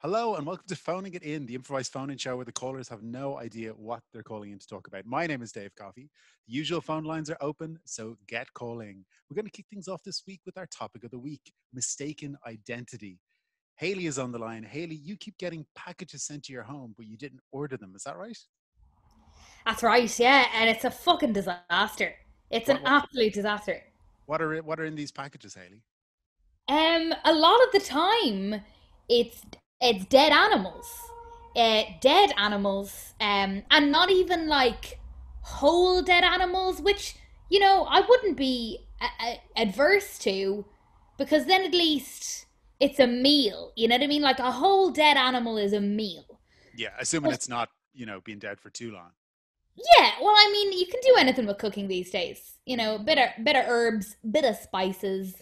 Hello and welcome to Phoning It In, the improvised phone-in show where the callers have no idea what they're calling in to talk about. My name is Dave Coffey. The usual phone lines are open, so get calling. We're going to kick things off this week with our topic of the week, mistaken identity. Hayley is on the line. Hayley, you keep getting packages sent to your home, but you didn't order them. Is that right? That's right, yeah, and it's a fucking disaster. It's an What what absolute disaster. what are in these packages, Hayley? A lot of the time, it's it's dead animals, and not even like whole dead animals, which I wouldn't be adverse to, because then at least it's a meal. You know what I mean? Like a whole dead animal is a meal. Yeah, assuming it's not, being dead for too long. Yeah, well, I mean, you can do anything with cooking these days. Bit of herbs, bit of spices.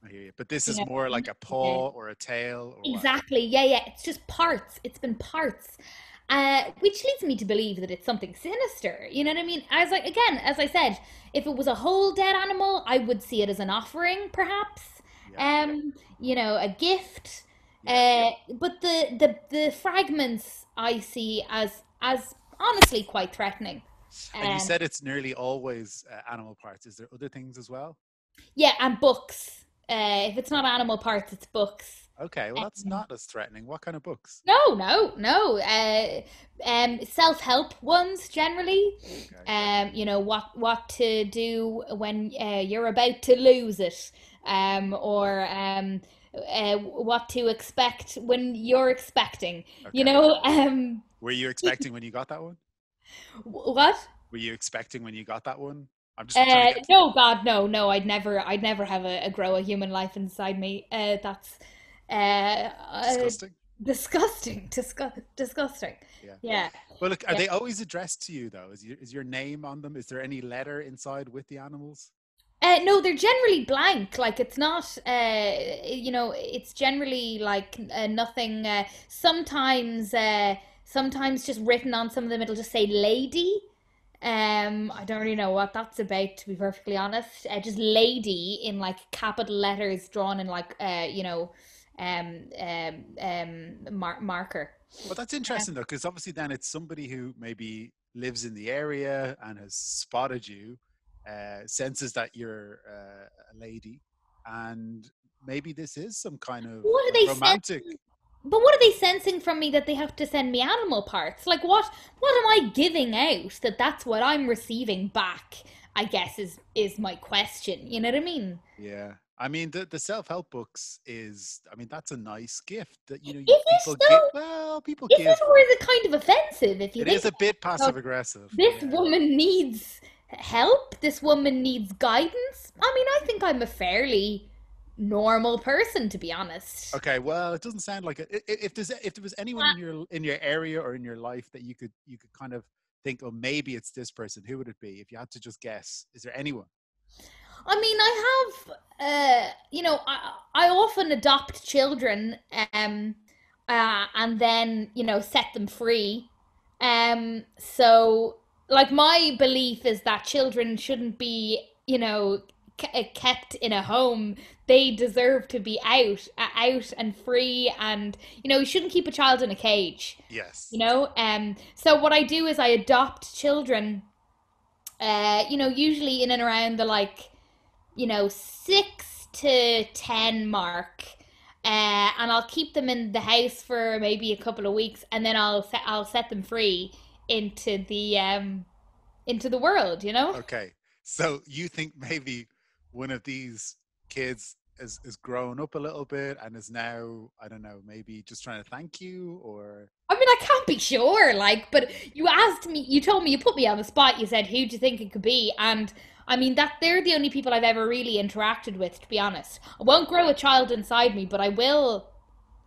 I hear you. But this You is know, more like a yeah, paw or a tail or what? exactly. Yeah, yeah. It's just parts. It's been parts, which leads me to believe that it's something sinister. You know what I mean? As like again, as I said, if it was a whole dead animal, I would see it as an offering, perhaps. Yeah, A gift. yeah. But the fragments I see as honestly quite threatening. And you Um, said it's nearly always animal parts. Is there other things as well? yeah, and books. If it's not animal parts, it's books. Okay, well, that's not as threatening. What kind of books? No, no, no. Self-help ones generally. Okay, What to do when you're about to lose it, or what to expect when you're expecting. You okay. know, Were you expecting when you got that one? what? Were you expecting when you got that one? I'm just trying to get to. No, God, no, no. I'd never have a grow a human life inside me. That's Disgusting. disgusting, disgusting. Yeah. Yeah, Well, look, are yeah. they always addressed to you though? Is your name on them? Is there any letter inside with the animals? No, they're generally blank. Like it's not, it's generally like nothing. Sometimes just written on some of them, it'll just say "lady." I don't really know what that's about, to be perfectly honest. Just "lady" in like capital letters drawn in like, marker. Well, that's interesting though, because obviously then it's somebody who maybe lives in the area and has spotted you, senses that you're a lady, and maybe this is some kind of What are they romantic. sensing? But what are they sensing from me that they have to send me animal parts? Like what am I giving out that that's what I'm receiving back? I guess is my question. You know what I mean? Yeah, I mean the self help books is. I mean that's a nice gift that Is people it give. though? Well, people Is give. it, or is it kind of offensive if you It think is a bit about passive it? aggressive. This Yeah. woman needs help. This woman needs guidance. I mean, I think I'm a fairly normal person, to be honest. Okay, well, it doesn't sound like it. If there was anyone in your area or in your life that you could kind of think, oh, maybe it's this person. Who would it be? If you had to just guess, is there anyone? I mean, I have, I often adopt children, and then, set them free. So, like, my belief is that children shouldn't be, kept in a home. They deserve to be out and free, and you shouldn't keep a child in a cage. Yes. So what I do is I adopt children. Usually in and around the like 6 to 10 mark, and I'll keep them in the house for maybe a couple of weeks, and then I'll set them free into the world. Okay. So you think maybe one of these kids is grown up a little bit and is now, I don't know, maybe just trying to thank you or I mean, I can't be sure, like, but you told me, you put me on the spot. You said, who do you think it could be? And I mean, that they're the only people I've ever really interacted with, to be honest. I won't grow a child inside me, but I will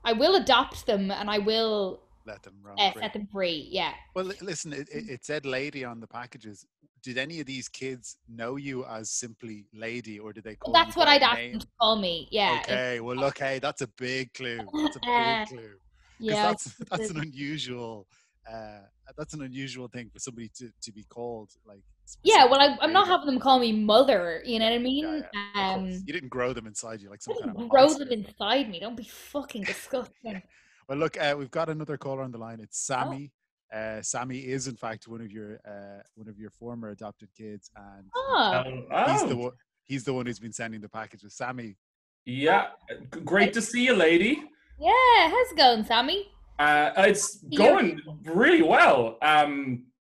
adopt them, and I will let them roam free. set them free. Yeah. Well, listen, it said lady on the packages. Did any of these kids know you as simply lady or did they Well, call you that's what by I'd ask them to name? call me. Yeah. Okay, well, look, hey, that's a big clue. That's a big clue because Yeah. that's an unusual uh, that's an unusual thing for somebody to be called like Yeah. Well, specifically I'm not lady. having them call me mother. You know Yeah, what I yeah, mean? yeah. Of course, you didn't grow them inside you like I some kind of didn't grow them monster. inside me. Don't be fucking disgusting. Well, look, we've got another caller on the line. It's Oh, Sami. Sami is, in fact, one of your former adopted kids, and oh, he's the Oh, one. He's the one who's been sending the packages. Sami, yeah. Great to see you, lady. yeah. How's it going, Sammy? It's You're, going really well.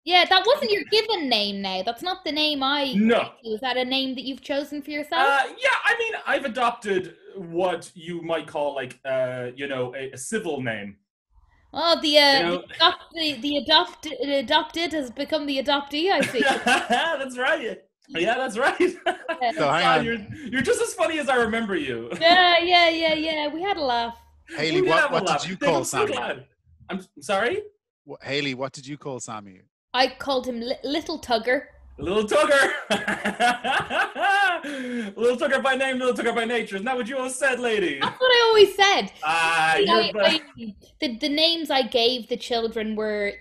yeah, that wasn't your given name. Now, that's not the name I gave No. you. Is that a name that you've chosen for yourself? Yeah, I mean, I've adopted what you might call like, a civil name. Oh, You know, the adopted has become the adoptee. I see. that's right. Yeah, that's right. so hang God, on, you're just as funny as I remember you. Yeah. We had a laugh. Haley. We did have a What did laugh. you Dave, call I'm so Sami? glad. I'm sorry. Haley, what did you call Sami? I called him Little Tugger. Little Tugger. Little Tugger by name, little Tugger by nature. Isn't that what you always said, lady? That's what I always said. The names I gave the children were,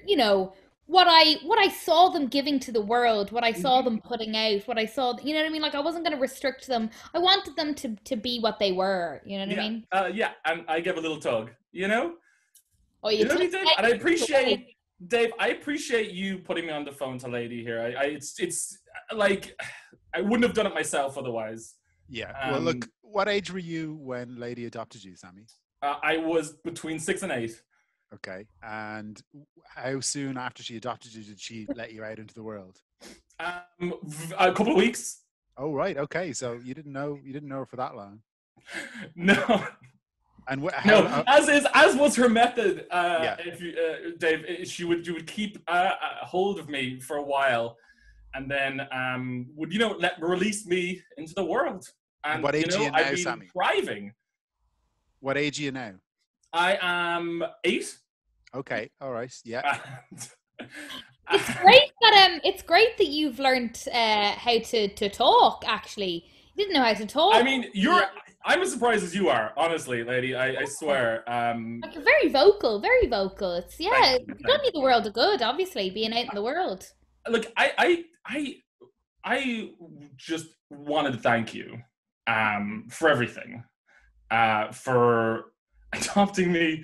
what I saw them giving to the world, what I saw them putting out, what I saw, you know what I mean? Like I wasn't going to restrict them. I wanted them to be what they were, you know what I mean? Yeah, and I give a little tug, you know? Oh, You know what I mean, Dave? And I appreciate, away. Dave, I appreciate you putting me on the phone to Lady here. It's like, I wouldn't have done it myself otherwise. Yeah. Well, look, what age were you when Lady adopted you, Sami? I was between 6 and 8. Okay. And how soon after she adopted you did she let you out into the world? A couple of weeks. Oh, right. Okay. So you didn't know her for that long. No. And No, as was her method. Yeah. If you, Dave, you would keep a hold of me for a while, and then would release me into the world. And what age are you now, I've been Sami? thriving. What age are you now? I am 8. Okay. All right. Yeah. It's great that you've learned how to talk. Actually, you didn't know how to talk. I mean, I'm as surprised as you are, honestly, lady. I swear. Like you're very vocal, very vocal. It's Thank you. it's done you the world of good. Obviously, being out in the world. Look, I just wanted to thank you for everything, for adopting me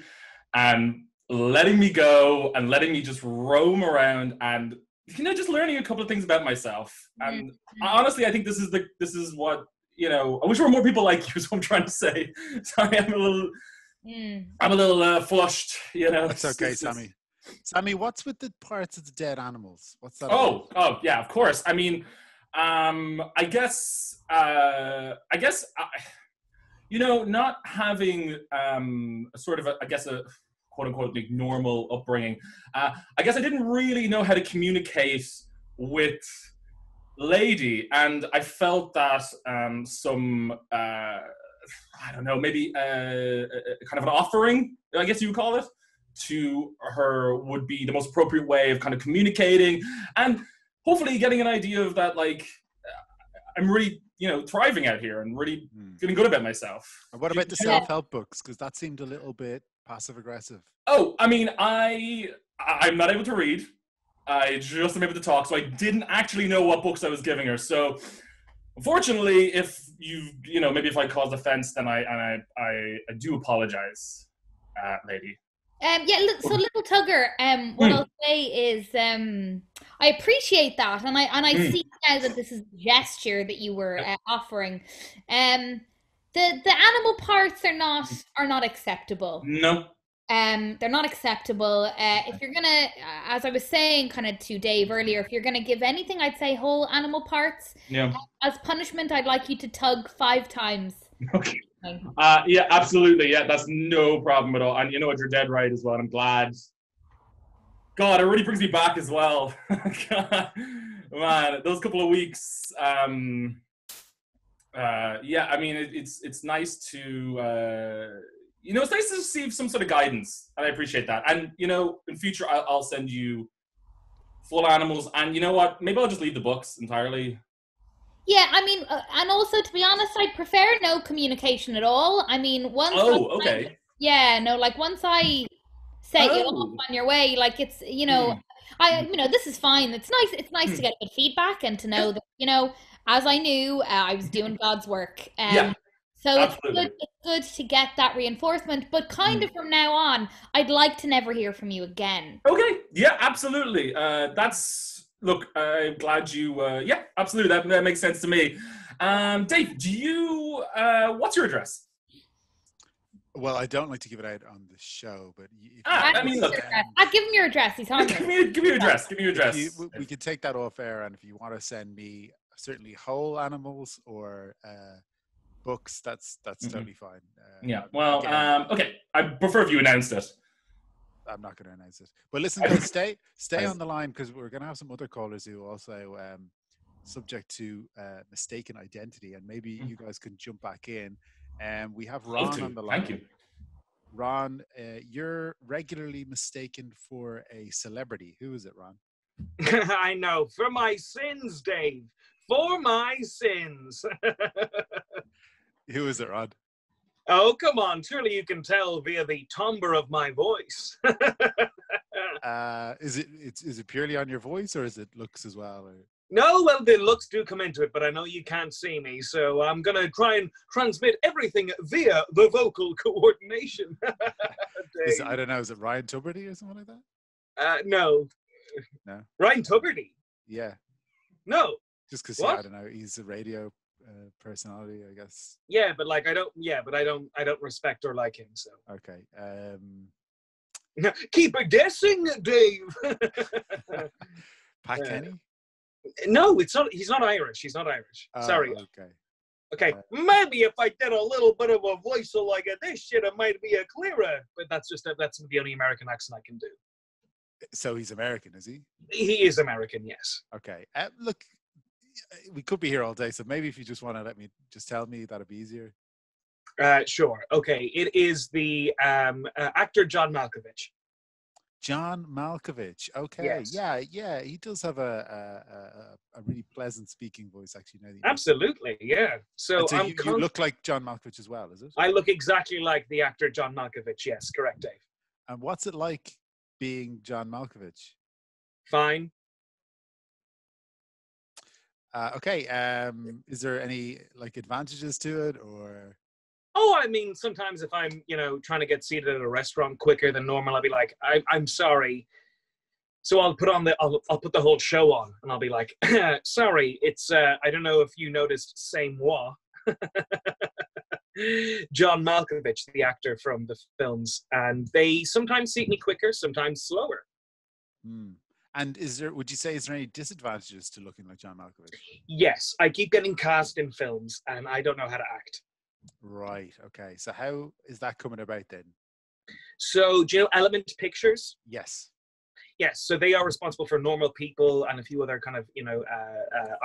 and letting me go and letting me just roam around and just learning a couple of things about myself. And honestly, I think this is what I wish there were more people like you. Is what I'm trying to say. Sorry, I'm a little flushed. That's okay, Sami. Sami, what's with the parts of the dead animals? What's that? Oh, yeah, of course. I mean, I guess, not having sort of a quote unquote like normal upbringing. I guess I didn't really know how to communicate with Lady, and I felt that some I don't know, maybe kind of an offering, I guess you would call it, to her would be the most appropriate way of kind of communicating and hopefully getting an idea of that, like, I'm really, thriving out here and really feeling good about myself. And what about the self-help books? Because that seemed a little bit passive-aggressive. Oh, I mean, I'm not able to read. I just am able to talk, so I didn't actually know what books I was giving her. So, unfortunately, if maybe if I caused offense, then I do apologize, lady. So Little Tugger, what I'll say is, I appreciate that, and I see now that this is a gesture that you were offering. The animal parts are not acceptable. No. They're not acceptable. If you're gonna, as I was saying kind of to Dave earlier, if you're gonna give anything, I'd say whole animal parts. Yeah. As punishment, I'd like you to tug 5 times. Okay. Yeah, absolutely. Yeah, that's no problem at all. And you know what? You're dead right as well. I'm glad. God, it really brings me back as well. God, man, those couple of weeks. Yeah, I mean, it's nice to. It's nice to receive some sort of guidance, and I appreciate that. And in future, I'll send you full animals. And you know what? Maybe I'll just leave the books entirely. Yeah, I mean, and also to be honest, I prefer no communication at all. I mean, once. Oh, okay. Once I set you off on your way, like it's this is fine. It's nice. It's nice to get good feedback and to know that as I knew, I was doing God's work. Yeah. So Absolutely. it's good to get that reinforcement, but kind of from now on, I'd like to never hear from you again. Okay. Yeah, absolutely. Look, I'm glad you, yeah, absolutely. That makes sense to me. Dave, what's your address? Well, I don't like to give it out on the show, but if Ah, you I mean, want look. to send, I'll give him your address. He's on Give there. me your address. Give me your address. we could take that off air, and if you want to send me certainly whole animals or books, that's totally fine. Yeah. Well, again, okay. I prefer if you announced it. I'm not going to announce it. But listen, guys, stay on the line because we're going to have some other callers who are also subject to mistaken identity, and maybe you guys can jump back in. We have Ron on the line. Thank you. Ron, you're regularly mistaken for a celebrity. Who is it, Ron? I know. For my sins, Dave. For my sins. Who is it, Ron? Oh, come on. Surely you can tell via the timbre of my voice. Is it purely on your voice, or is it looks as well? Or? No, well, the looks do come into it, but I know you can't see me, so I'm going to try and transmit everything via the vocal coordination. I don't know. Is it Ryan Tuberty or something like that? No. No. Ryan Tuberty? Yeah. No. Just because I don't know. He's a radio personality, I guess. Yeah, but like I don't respect or like him. So okay. Keep it guessing, Dave. Pat Kenny? No, it's not. He's not Irish. He's not Irish. Sorry. Okay. Okay, maybe if I did a little bit of a voice like this shit, it might be a clearer. But that's the only American accent I can do. So he's American, is he? He is American, yes. Okay. Look, we could be here all day, so maybe if you just want to let me just tell me, that'd be easier. Sure. Okay. It is the actor John Malkovich. John Malkovich. Okay. Yes. Yeah. He does have a really pleasant speaking voice, actually. Now that Absolutely. Yeah. So you look like John Malkovich as well, is it? I look exactly like the actor John Malkovich. Yes, correct, Dave. And what's it like being John Malkovich? Fine. Okay. Is there any like advantages to it, or? Oh, I mean, sometimes if I'm, trying to get seated at a restaurant quicker than normal, I'll be like, I'm sorry. So I'll put the whole show on, and I'll be like, sorry, it's I don't know if you noticed, c'est moi. John Malkovich, the actor from the films, and they sometimes seat me quicker, sometimes slower. And would you say, is there any disadvantages to looking like John Malkovich? Yes, I keep getting cast in films, and I don't know how to act. Right. Okay. So how is that coming about then? So, do you know Element Pictures? Yes. Yes. So they are responsible for Normal People and a few other kind of,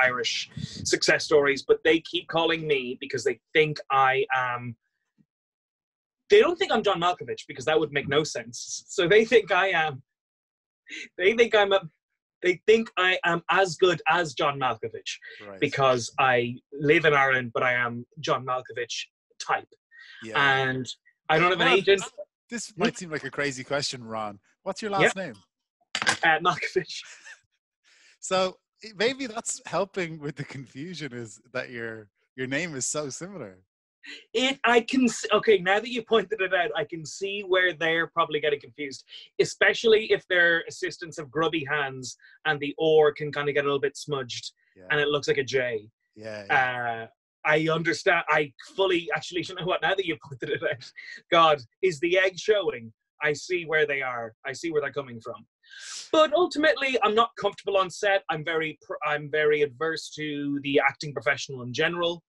Irish success stories. But they keep calling me because they think I am. They don't think I'm John Malkovich because that would make no sense. So they think I am. They think I am as good as John Malkovich, right, because I live in Ireland, but I am John Malkovich type. Yeah. And I don't have an agent. This might seem like a crazy question, Ron. What's your last name? Malkovich. So maybe that's helping with the confusion, is that your name is so similar. Okay, now that you pointed it out, I can see where they're probably getting confused, especially if their assistants have grubby hands and the O can kind of get a little bit smudged and it looks like a J. Yeah. I understand. I fully, actually, you know what, now that you pointed it out, God, is the egg showing? I see where they are. I see where they're coming from. But ultimately, I'm not comfortable on set. I'm very adverse to the acting professional in general.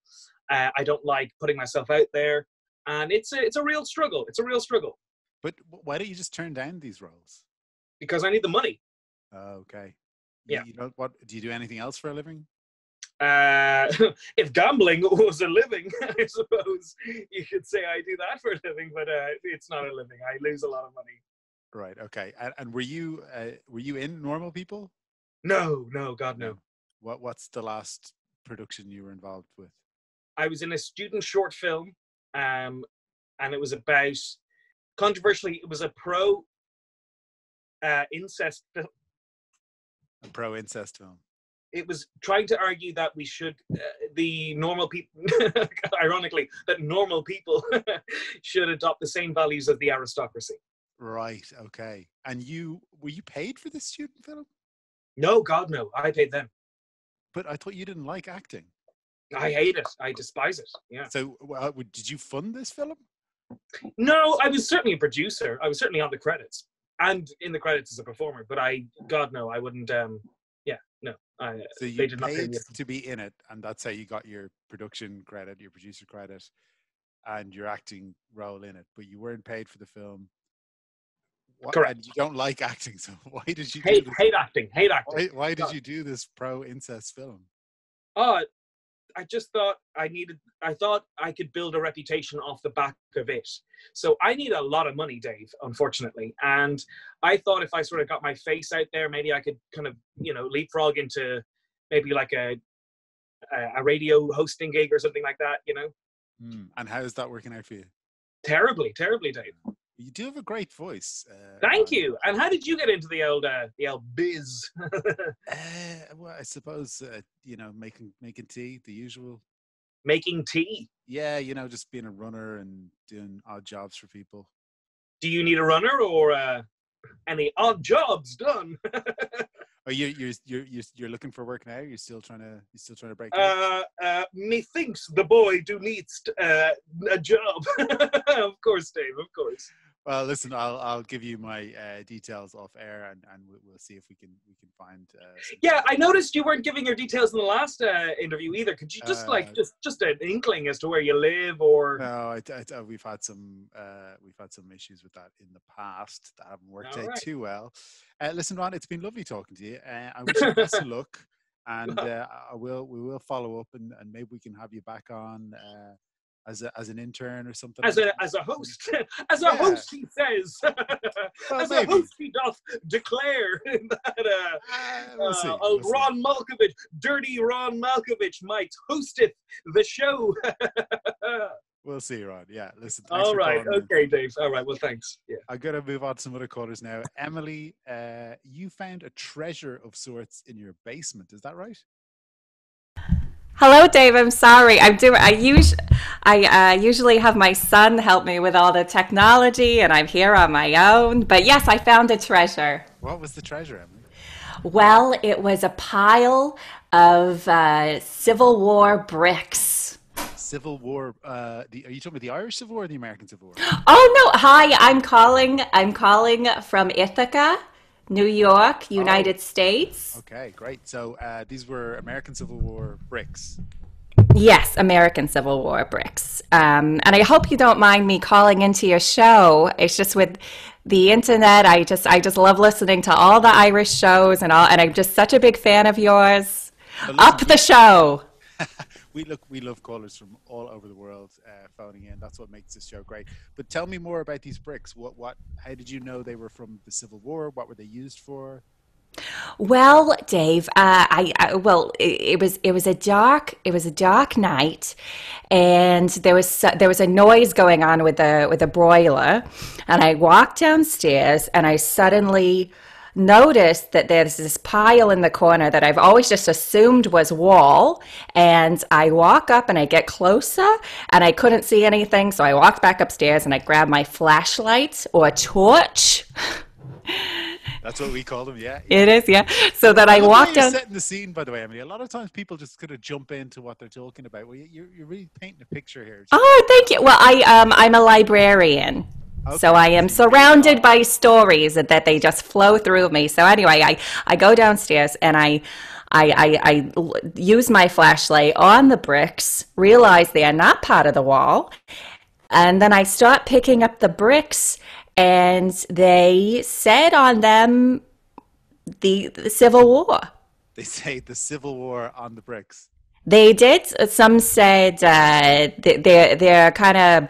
I don't like putting myself out there, and it's a real struggle. It's a real struggle. But why don't you just turn down these roles? Because I need the money. Okay. Yeah. What do you do? Anything else for a living? If gambling was a living, I suppose you could say I do that for a living. But it's not a living. I lose a lot of money. Right. Okay. And were you in Normal People? No, God, no. What's the last production you were involved with? I was in a student short film, and it was about, controversially, it was a pro-incest film. A pro-incest film? it was trying to argue that we should, the normal people, ironically, that normal people should adopt the same values as the aristocracy. Right. Okay. And were you paid for this student film? No, God, no. I paid them. But I thought you didn't like acting. I hate it. I despise it. Yeah. So did you fund this film? No, I was certainly a producer. I was certainly on the credits and in the credits as a performer. But God, no, I wouldn't. Yeah, no. So you paid to be in it, and that's how you got your production credit, your producer credit, and your acting role in it. But you weren't paid for the film. Correct. And you don't like acting, so why did you hate acting? Hate acting. Why did you do this pro-incest film? I just thought I thought I could build a reputation off the back of it. So I need a lot of money, Dave, unfortunately. And I thought if I sort of got my face out there, maybe I could kind of, leapfrog into maybe like a radio hosting gig or something like that, And how is that working out for you? Terribly, Dave. You do have a great voice. Thank you. And how did you get into the old biz? Well, I suppose making tea, the usual. Making tea. Yeah, just being a runner and doing odd jobs for people. Do you need a runner or any odd jobs done? Are you're looking for work now? You're still trying to break? Methinks the boy do needs a job. Of course, Dave. Of course. Well, listen, I'll give you my details off air, and we'll see if we can find. Yeah, I noticed you weren't giving your details in the last interview either. Could you just just an inkling as to where you live, or? No, we've had some issues with that in the past that haven't worked out too well. Listen, Ron, it's been lovely talking to you. I wish you the best of luck, and we will follow up, and maybe we can have you back on. As an intern or something. As a host. As a host, he says. Well, as maybe. a host, he doth declare that we'll see. Ron Malkovich, dirty Ron Malkovich, might hosteth the show. We'll see, Ron. Yeah, listen. All right. Okay, Dave. All right. Well, thanks. Yeah. I'm going to move on to some other callers now. Emily, you found a treasure of sorts in your basement. Is that right? Hello, Dave. I'm sorry. I usually have my son help me with all the technology, and I'm here on my own. But yes, I found a treasure. What was the treasure, Emily? Well, it was a pile of Civil War bricks. Civil War. Are you talking about the Irish Civil War or the American Civil War? Oh no! Hi, I'm calling from Ithaca, New York, United States. Okay, great. So these were American Civil War bricks. Yes, American Civil War bricks. And I hope you don't mind me calling into your show. It's just with the internet, I just love listening to all the Irish shows and I'm just such a big fan of yours. Listen, up the show. We love callers from all over the world phoning in. That's what makes this show great. But tell me more about these bricks. How did you know they were from the Civil War? What were they used for? Well, Dave, it was a dark night, and there was a noise going on with the boiler, and I walked downstairs, and I suddenly noticed that there's this pile in the corner that I've always just assumed was wall, and I walk up and I get closer and I couldn't see anything, so I walked back upstairs and I grabbed my flashlight or torch. That's what we call them, yeah. It is, yeah. So that I walked down. You're setting the scene, by the way, Emily. A lot of times people just kind of jump into what they're talking about. Well, you're really painting a picture here. Oh, thank you. Well, I'm a librarian. Okay. So I am surrounded by stories that they just flow through me. So anyway, I go downstairs and I use my flashlight on the bricks, realize they are not part of the wall, and then I start picking up the bricks, and they said on them the Civil War. They say the Civil War on the bricks. They did. Some said they're kind of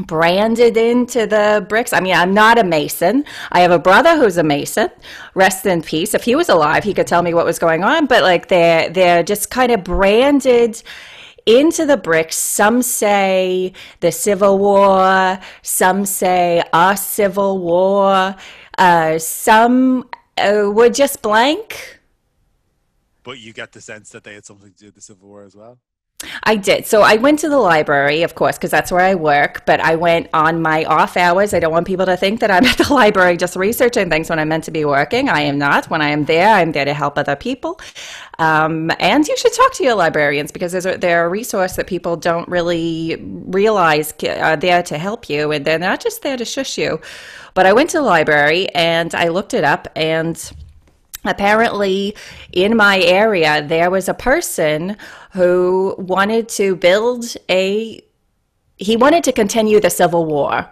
branded into the bricks. I mean, I'm not a Mason. I have a brother who's a Mason. Rest in peace. If he was alive, he could tell me what was going on. But like they're just kind of branded into the bricks. Some say the Civil War. Some say our Civil War. Some were just blank. But you get the sense that they had something to do with the Civil War as well. I did. So I went to the library, of course, because that's where I work, but I went on my off hours. I don't want people to think that I'm at the library just researching things when I'm meant to be working. I am not. When I am there, I'm there to help other people. And you should talk to your librarians because they're a resource that people don't really realize are there to help you, and they're not just there to shush you. But I went to the library and I looked it up, and apparently in my area there was a person who wanted to continue the Civil War.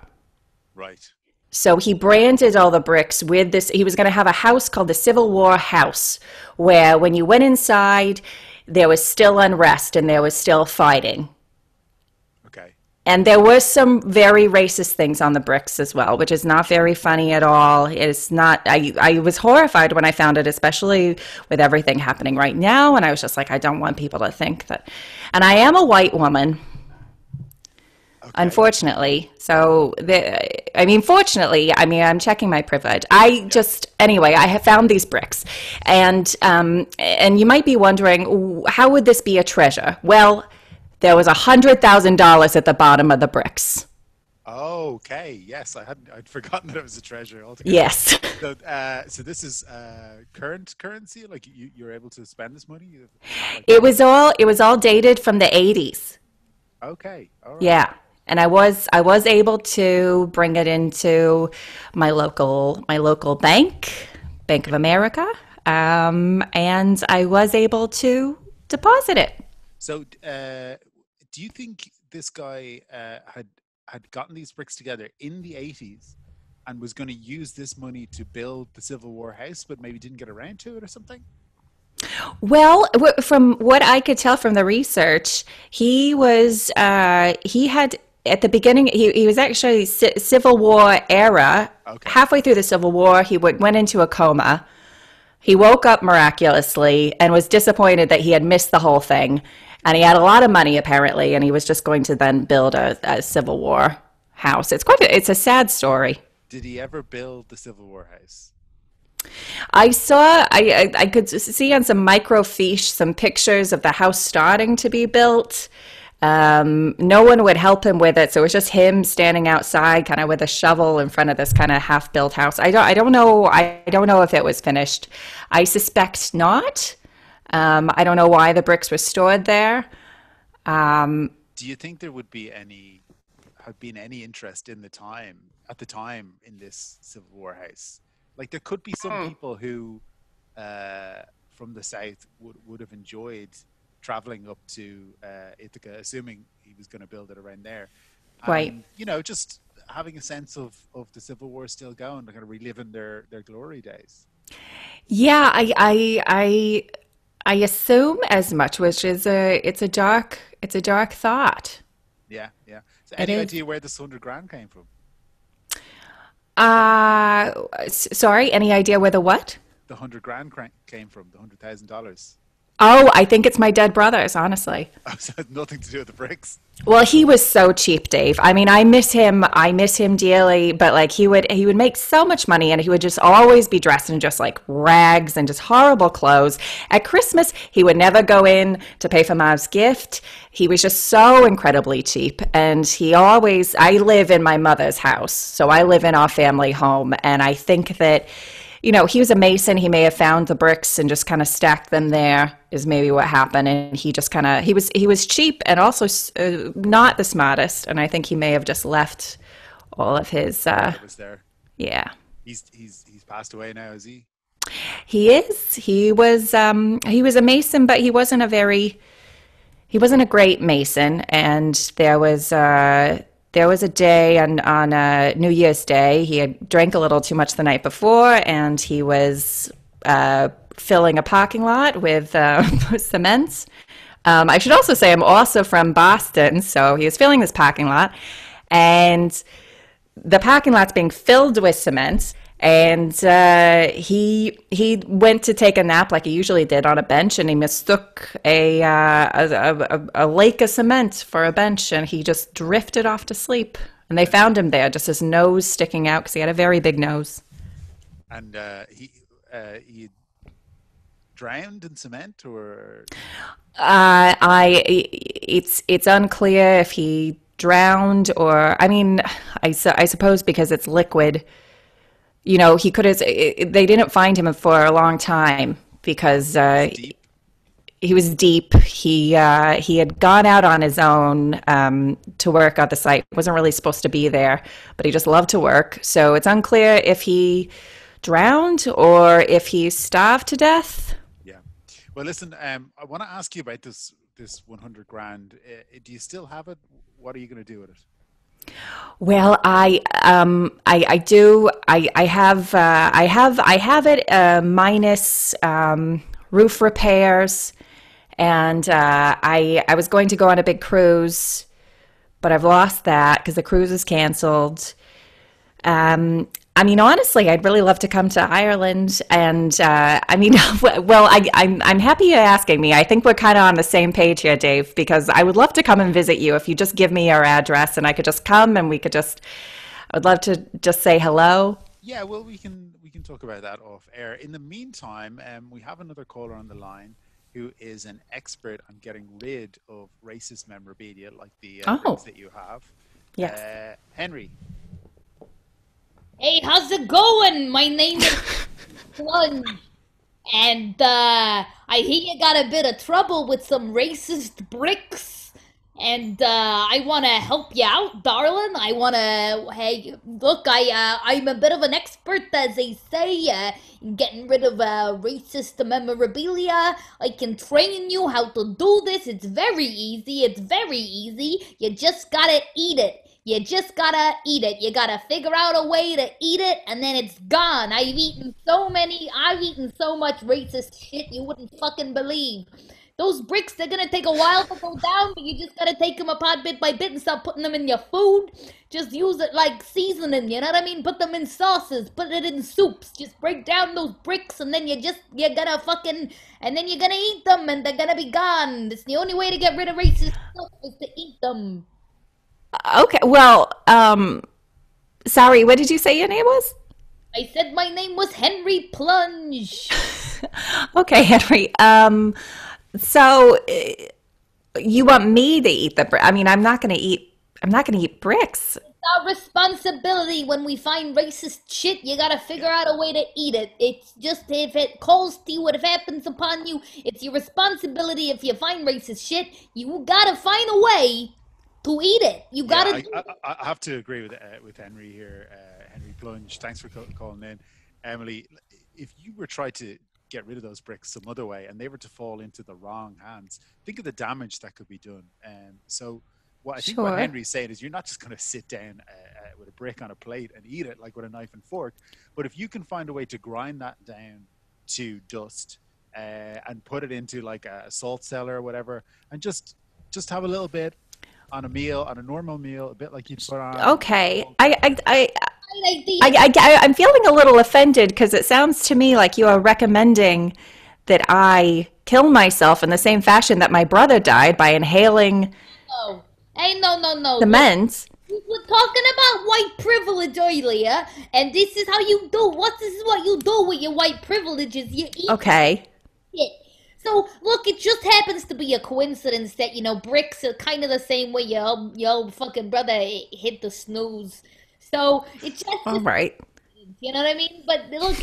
Right. So he branded all the bricks with this. He was going to have a house called the Civil War House, where when you went inside there was still unrest and there was still fighting. Okay. And there were some very racist things on the bricks as well, which is not very funny at all. It's not, I was horrified when I found it, especially with everything happening right now. And I was just like, I don't want people to think that. And I am a white woman, unfortunately. So, fortunately, I'm checking my privilege. Anyway, I have found these bricks. And you might be wondering, how would this be a treasure? Well, there was $100,000 at the bottom of the bricks. Oh, okay. Yes, I'd forgotten that it was a treasure altogether. Yes. So this is current currency. Like you're able to spend this money. It was all dated from the 80s. Okay. All right. Yeah, and I was able to bring it into my local bank, Bank of America, and I was able to deposit it. So, do you think this guy had gotten these bricks together in the 80s and was going to use this money to build the Civil War house, but maybe didn't get around to it or something? Well, from what I could tell from the research, he had at the beginning, he was actually Civil War era. Okay. Halfway through the Civil War, he went into a coma. He woke up miraculously and was disappointed that he had missed the whole thing. And he had a lot of money, apparently, and he was just going to then build a Civil War house. It's a sad story. Did he ever build the Civil War house? I could see on some microfiche some pictures of the house starting to be built. No one would help him with it, so it was just him standing outside, kind of with a shovel in front of this kind of half-built house. I don't know if it was finished. I suspect not. I don't know why the bricks were stored there. Do you think there would be any interest at the time in this Civil War house? Like there could be some people who from the south would have enjoyed traveling up to Ithaca, assuming he was going to build it around there. Right. Just having a sense of the Civil War still going, they're kind of reliving their glory days. Yeah, I assume as much, which is it's a dark thought. Yeah. So any idea where this $100,000 came from? Sorry, any idea where the what? The $100,000 came from, the $100,000. Oh, I think it's my dead brothers, honestly. Oh, so it had nothing to do with the bricks. Well, he was so cheap, Dave. I mean, I miss him dearly, but like he would make so much money and he would just always be dressed in just like rags and just horrible clothes. At Christmas, he would never go in to pay for Mom's gift. He was just so incredibly cheap. And I live in my mother's house, so I live in our family home. And I think that, he was a mason. He may have found the bricks and just kind of stacked them there is maybe what happened. And he just kind of, he was cheap and also not the smartest. And I think he may have just left all of his, was there. Yeah. He's passed away now, is he? He is. He was a mason, but he wasn't a great mason. And there was a day on New Year's Day, he had drank a little too much the night before, and he was filling a parking lot with cement. I should also say I'm also from Boston, so he was filling this parking lot, and the parking lot's being filled with cement, and he went to take a nap like he usually did on a bench, and he mistook a lake of cement for a bench, and he just drifted off to sleep. And they found him there, just his nose sticking out because he had a very big nose. And he drowned in cement, or it's unclear if he drowned or, I mean, I suppose because it's liquid, you know, he could have, they didn't find him for a long time because deep? he was deep. He had gone out on his own to work at the site. Wasn't really supposed to be there, but he just loved to work. So it's unclear if he drowned or if he starved to death. Yeah. Well, listen, I want to ask you about this 100 grand. Do you still have it? What are you going to do with it? Well, I do. I have it minus roof repairs, and I was going to go on a big cruise, but I've lost that because the cruise is canceled. I mean, honestly, I'd really love to come to Ireland, and I mean, well, I'm happy you're asking me. I think we're kind of on the same page here, Dave, because I would love to come and visit you if you just give me your address, and I could just come, and I would love to just say hello. Yeah, well, we can talk about that off air. In the meantime, we have another caller on the line who is an expert on getting rid of racist memorabilia, like the things that you have. Yes. Henry. Hey, how's it going? My name is Plunge, and I hear you got a bit of trouble with some racist bricks, and I want to help you out, darling. I want to, hey, look, I'm a bit of an expert, as they say, in getting rid of racist memorabilia. I can train you how to do this. It's very easy. You just gotta eat it. You just gotta eat it. You gotta figure out a way to eat it, and then it's gone. I've eaten so much racist shit you wouldn't fucking believe. Those bricks, they're gonna take a while to go down, but you just gotta take them apart bit by bit and start putting them in your food. Just use it like seasoning, you know what I mean? Put them in sauces, put it in soups. Just break down those bricks, and then you're gonna eat them, and they're gonna be gone. It's the only way to get rid of racist stuff is to eat them. Okay, well, sorry, what did you say your name was? I said my name was Henry Plunge. Okay, Henry. So you want me to eat the brick? I mean, I'm not going to eat bricks. It's our responsibility when we find racist shit. You gotta figure out a way to eat it. It's just, if it calls to you, if it happens upon you, it's your responsibility. If you find racist shit, you gotta find a way to eat it. You gotta. Yeah, I have to agree with Henry here. Henry Plunge, thanks for calling in. Emily, if you were trying to get rid of those bricks some other way and they were to fall into the wrong hands, think of the damage that could be done. So what I think what Henry's saying is, you're not just going to sit down with a brick on a plate and eat it like with a knife and fork, but if you can find a way to grind that down to dust and put it into like a salt cellar or whatever, and just have a little bit on a meal, on a normal meal, a bit like you'd put on. Okay, I'm feeling a little offended because it sounds to me like you are recommending that I kill myself in the same fashion that my brother died, by inhaling. No. Hey, no. Cement. We were talking about white privilege earlier, and this is how you do. This is what you do with your white privileges. You eat. Okay. It. So, look, it just happens to be a coincidence that, bricks are kind of the same way your old fucking brother hit the snooze. So, it's just... All right. You know what I mean? But, look,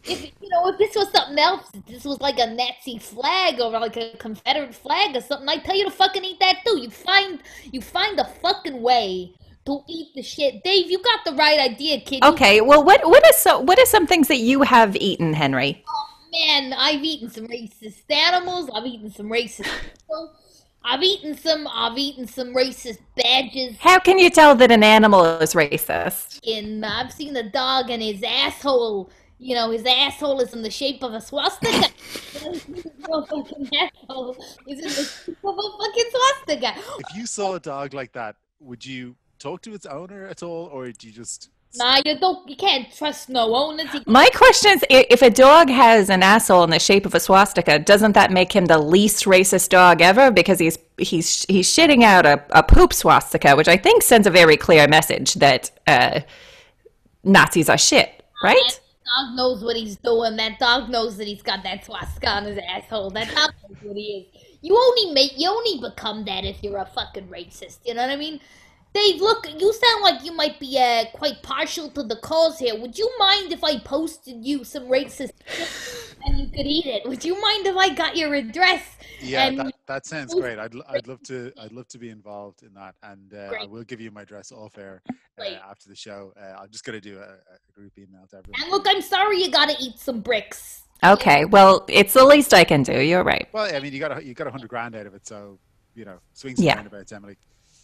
if this was something else, if this was like a Nazi flag or like a Confederate flag or something, I'd tell you to fucking eat that too. You find a fucking way to eat the shit. Dave, you got the right idea, kid. Okay, well, what are some things that you have eaten, Henry? Man, I've eaten some racist animals. I've eaten some racist people. I've eaten some racist badges. How can you tell that an animal is racist? And I've seen a dog and his asshole. His asshole is in the shape of a swastika. His fucking asshole is in the shape of a fucking swastika. If you saw a dog like that, would you talk to its owner at all, or do you just... Nah, you can't trust no owners. My question is, if a dog has an asshole in the shape of a swastika, doesn't that make him the least racist dog ever? Because he's shitting out a poop swastika, which I think sends a very clear message that Nazis are shit, right? dog knows what he's doing. That dog knows that he's got that swastika on his asshole. That dog knows what he is. You only become that if you're a fucking racist. You know what I mean? Dave, look, you sound like you might be quite partial to the cause here. Would you mind if I posted you some racist shit and you could eat it? Would you mind if I got your address? Yeah, that sounds great. I'd love to be involved in that, and I will give you my address off air after the show. I'm just gonna do a group email to everyone. And look, I'm sorry you gotta eat some bricks. Okay, well, it's the least I can do. You're right. Well, I mean, you got $100,000 out of it, so swings and roundabouts, Emily.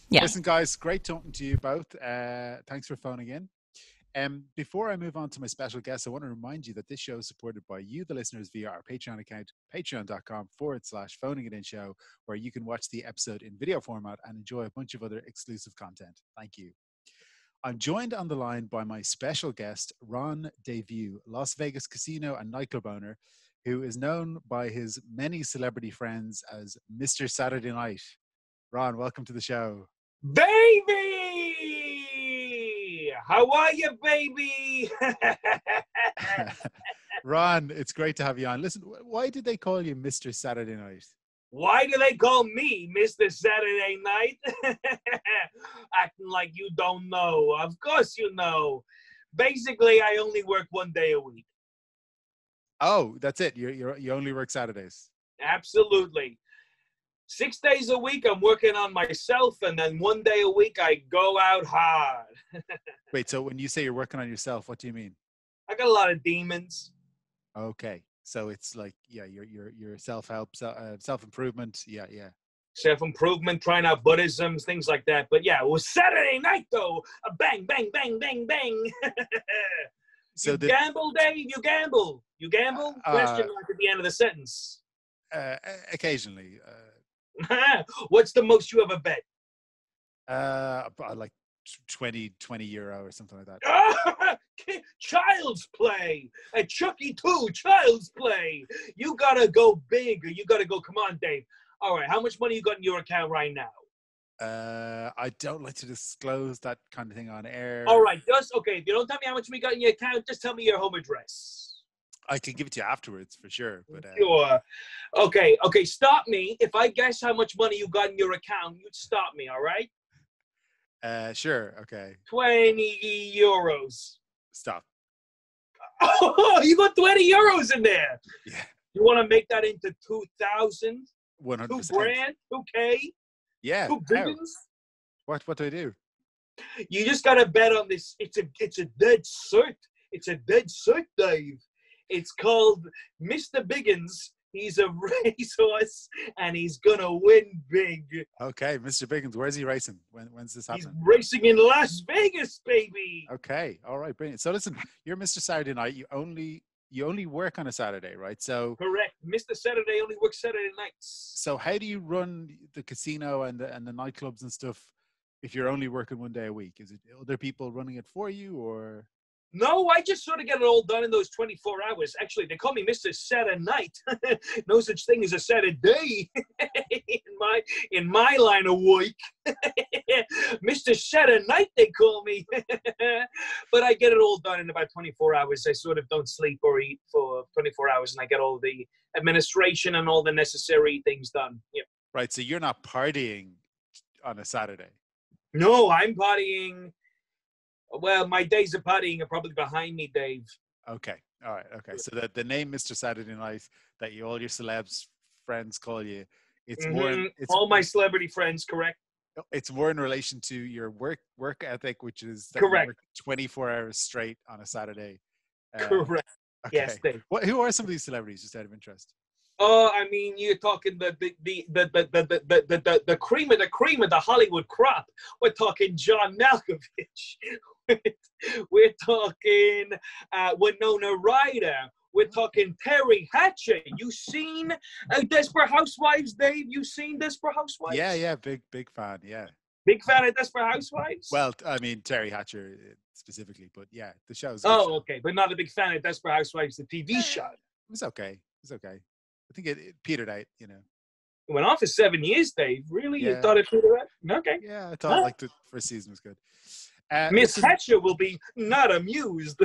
Yeah. Listen, guys, great talking to you both. Thanks for phoning in. Before I move on to my special guest, I want to remind you that this show is supported by you, the listeners, via our Patreon account, patreon.com/phoningitin show, where you can watch the episode in video format and enjoy a bunch of other exclusive content. Thank you. I'm joined on the line by my special guest, Ron Deview, Las Vegas casino and nightclub owner, who is known by his many celebrity friends as Mr. Saturday Night. Ron, welcome to the show. Baby! How are you, baby? Ron, it's great to have you on. Listen, why did they call you Mr. Saturday Night? Why do they call me Mr. Saturday Night? Acting like you don't know. Of course you know. Basically, I only work 1 day a week. Oh, that's it. You only work Saturdays. Absolutely. 6 days a week, I'm working on myself, and then 1 day a week, I go out hard. Wait, so when you say you're working on yourself, what do you mean? I got a lot of demons. Okay, so it's like, your self-help, self-improvement. Yeah. Self-improvement, trying out Buddhisms, things like that. But yeah, it was Saturday night, though. A bang, bang, bang, bang, bang. So you gamble, Dave? You gamble? You gamble? Question mark at the end of the sentence. Occasionally. What's the most you ever bet? Like 20 euro or something like that. Child's play. At Chucky 2, child's play. You gotta go big, or you gotta go, come on, Dave. All right, how much money you got in your account right now? I don't like to disclose that kind of thing on air. All right, okay, if you don't tell me how much we got in your account, just tell me your home address. I can give it to you afterwards for sure. But sure. Okay, stop me. If I guess how much money you got in your account, you'd stop me, all right? Sure, okay. 20 euros. Stop. Oh, you got 20 euros in there. Yeah. You want to make that into 2,000? 100%. 2 grand? 2K? Yeah. 2 billions? What do I do? You just got to bet on this. It's a dead cert. It's a dead cert, Dave. It's called Mr. Biggins. He's a racehorse, and he's going to win big. Okay, Mr. Biggins, where's he racing? When's this happening? He's racing in Las Vegas, baby. Okay, all right, brilliant. So listen, you're Mr. Saturday Night. You only work on a Saturday, right? So correct. Mr. Saturday only works Saturday nights. So how do you run the casino and the nightclubs and stuff if you're only working 1 day a week? Is it other people running it for you, or? No, I just sort of get it all done in those 24 hours. Actually, they call me Mr. Saturday Night. No such thing as a Saturday in my line of work. Mr. Saturday Night, they call me. But I get it all done in about 24 hours. I sort of don't sleep or eat for 24 hours, and I get all the administration and all the necessary things done. Yep. Right, so you're not partying on a Saturday? No, I'm partying. Well, my days of partying are probably behind me, Dave. Okay. All right. Okay. So the name Mr. Saturday Night that all your celebs friends call you, it's more. It's all my celebrity friends, correct? It's more in relation to your work ethic, which is that correct. You work 24 hours straight on a Saturday. Correct. Okay. Yes, Dave. Who are some of these celebrities, just out of interest? Oh, I mean, you're talking the cream of the cream of the Hollywood crop. We're talking John Malkovich. We're talking Winona Ryder. We're talking Terry Hatcher. You seen Desperate Housewives, Dave? You seen Desperate Housewives? Yeah, big fan. Yeah, big fan of Desperate Housewives. Well, I mean Terry Hatcher specifically, but yeah, the show's. Oh, okay, but not a big fan of Desperate Housewives, the TV show. It was okay. I think it petered out, It went on for 7 years, Dave. Really? Yeah. You thought it petered out? Okay. Yeah, I thought like the first season was good. Miss Hatcher will be not amused.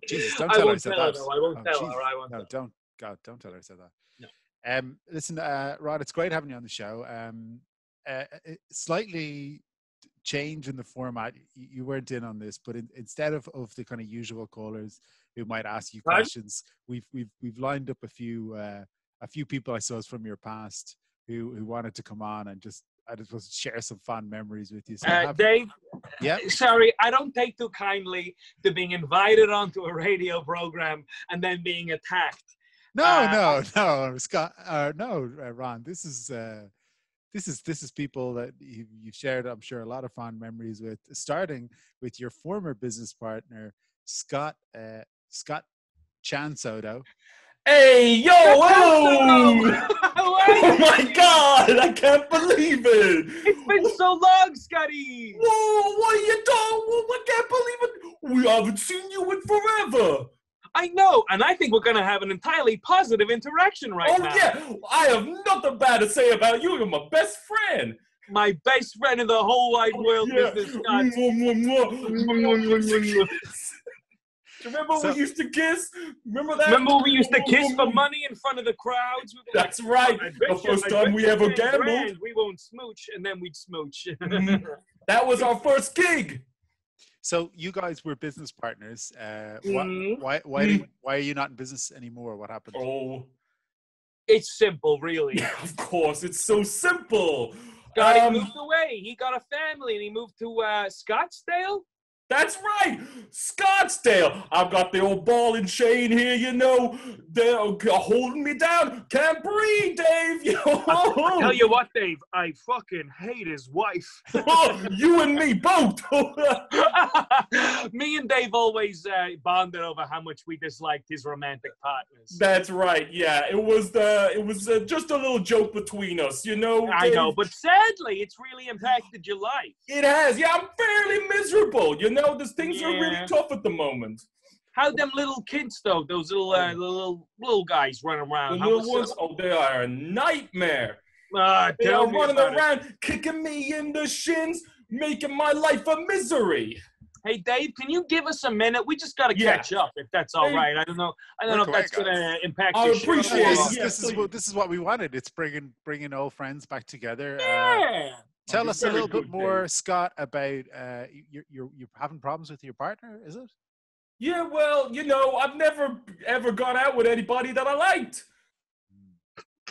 Jesus, don't I tell her I won't said tell her, that. though. I won't Oh, tell Jesus. her. I won't No, tell her. don't. God, don't tell her I said that. No. Listen, Rod, it's great having you on the show. Slightly change in the format. You weren't in on this, but instead of the kind of usual callers who might ask you Right. questions, we've lined up a few people I suppose from your past who wanted to come on and just want to share some fun memories with you. So Dave, yeah. sorry, I don't take too kindly to being invited onto a radio program and then being attacked. No, Scott. Ron. This is people that you've shared, I'm sure, a lot of fond memories with, starting with your former business partner, Scott Chansodo. Hey, yo, How oh my God, I can't believe it. It's been so long, Scotty. Whoa, what are you doing? I can't believe it. We haven't seen you in forever. I know, and I think we're going to have an entirely positive interaction now. Oh, yeah, I have nothing bad to say about you. You're my best friend. My best friend in the whole wide world, Mr. Scott. Do you remember we used to kiss? Remember that? Remember we used to kiss for money in front of the crowds? That's right. The first time we ever gambled. We won't smooch, and then we'd smooch. That was our first gig. So you guys were business partners. Why are you not in business anymore? What happened? Oh, it's simple, really. Of course, it's so simple. Scotty moved away. He got a family, and he moved to Scottsdale. That's right, Scottsdale. I've got the old ball and chain here, you know. They're holding me down. Can't breathe, Dave. I'll tell you what, Dave. I fucking hate his wife. You and me both. Me and Dave always bonded over how much we disliked his romantic partners. That's right. Yeah, it was just a little joke between us, you know. I know, but sadly, it's really impacted your life. It has. Yeah, I'm fairly miserable. You know, things are really tough at the moment. How them little kids though? Those little guys running around. The little ones. Oh, they are a nightmare. They are running around, kicking me in the shins, making my life a misery. Hey, Dave, can you give us a minute? We just got to catch up, if that's all right. I don't know if that's going to impact your show. I appreciate it. This is what we wanted. It's bringing old friends back together. Yeah. Tell us a little bit more, Scott, about you're having problems with your partner, is it? Yeah, well, you know, I've never ever gone out with anybody that I liked.